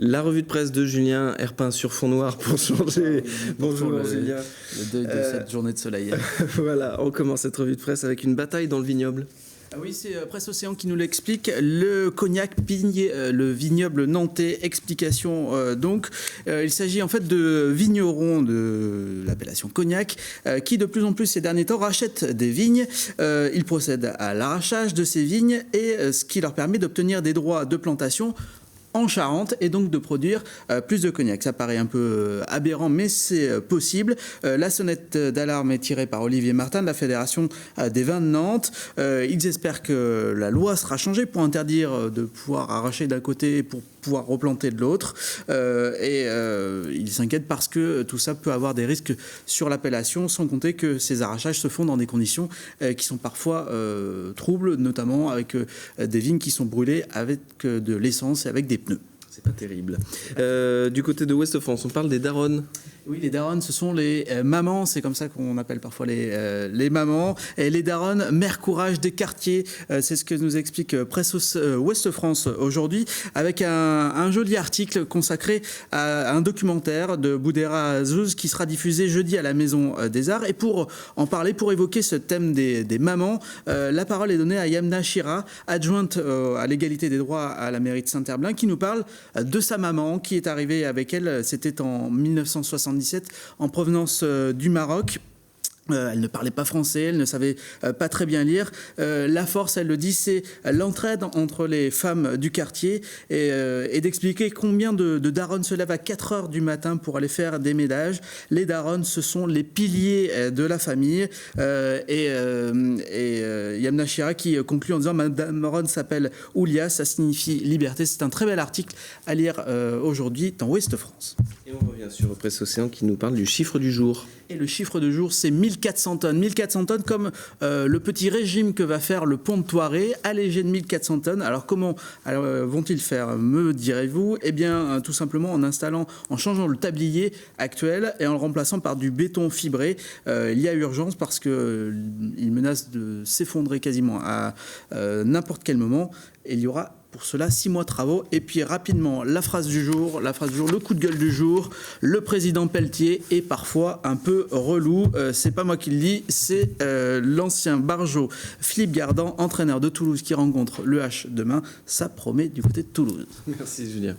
La revue de presse de Julien Herpin sur fond noir pour changer. Bonjour Julien. Le deuil de cette journée de soleil. Voilà, on commence cette revue de presse avec une bataille dans le vignoble. Ah oui, c'est Presse Océan qui nous l'explique. Le cognac pigne, le vignoble nantais. Explication donc. Il s'agit en fait de vignerons de l'appellation cognac qui de plus en plus ces derniers temps rachètent des vignes. Ils procèdent à l'arrachage de ces vignes et ce qui leur permet d'obtenir des droits de plantation en Charente et donc de produire plus de cognac. Ça paraît un peu aberrant, mais c'est possible. La sonnette d'alarme est tirée par Olivier Martin de la Fédération des vins de Nantes. Ils espèrent que la loi sera changée pour interdire de pouvoir arracher d'un côté pour pouvoir replanter de l'autre. Ils s'inquiètent parce que tout ça peut avoir des risques sur l'appellation, sans compter que ces arrachages se font dans des conditions qui sont parfois troubles, notamment avec des vignes qui sont brûlées avec de l'essence et avec des pneus. C'est pas terrible. Du côté de Ouest-France, on parle des daronnes. Oui, les daronnes, ce sont les mamans, c'est comme ça qu'on appelle parfois les mamans. Et les daronnes, mère courage des quartiers, c'est ce que nous explique Presse Ouest-France aujourd'hui, avec un joli article consacré à un documentaire de Boudera Azouz qui sera diffusé jeudi à la Maison des Arts. Et pour en parler, pour évoquer ce thème des mamans, la parole est donnée à Yamna Chira, adjointe à l'égalité des droits à la mairie de Saint-Herblain, qui nous parle de sa maman qui est arrivée avec elle, c'était en 1977, en provenance du Maroc. Elle ne parlait pas français, elle ne savait pas très bien lire. La force, elle le dit, c'est l'entraide entre les femmes du quartier et d'expliquer combien de daronnes se lèvent à 4 heures du matin pour aller faire des ménages. Les daronnes, ce sont les piliers de la famille. Yamna Chira qui conclut en disant « Madame Ron s'appelle Oulia, ça signifie liberté ». C'est un très bel article à lire aujourd'hui dans Ouest-France. Et on revient sur Presse Océan qui nous parle du chiffre du jour. Et le chiffre du jour, c'est 1400 tonnes. 1400 tonnes comme le petit régime que va faire le pont de Thoiré, allégé de 1400 tonnes. Alors comment vont-ils faire, me direz-vous ? Eh bien, tout simplement en changeant le tablier actuel et en le remplaçant par du béton fibré. Il y a urgence parce qu'il menace de s'effondrer quasiment à n'importe quel moment. Et il y aura pour cela 6 mois de travaux. Et puis rapidement, la phrase du jour, le coup de gueule du jour. Le président Pelletier est parfois un peu relou. C'est pas moi qui le dis, c'est l'ancien barjo Philippe Gardan, entraîneur de Toulouse, qui rencontre le H demain. Ça promet du côté de Toulouse. Merci Julien.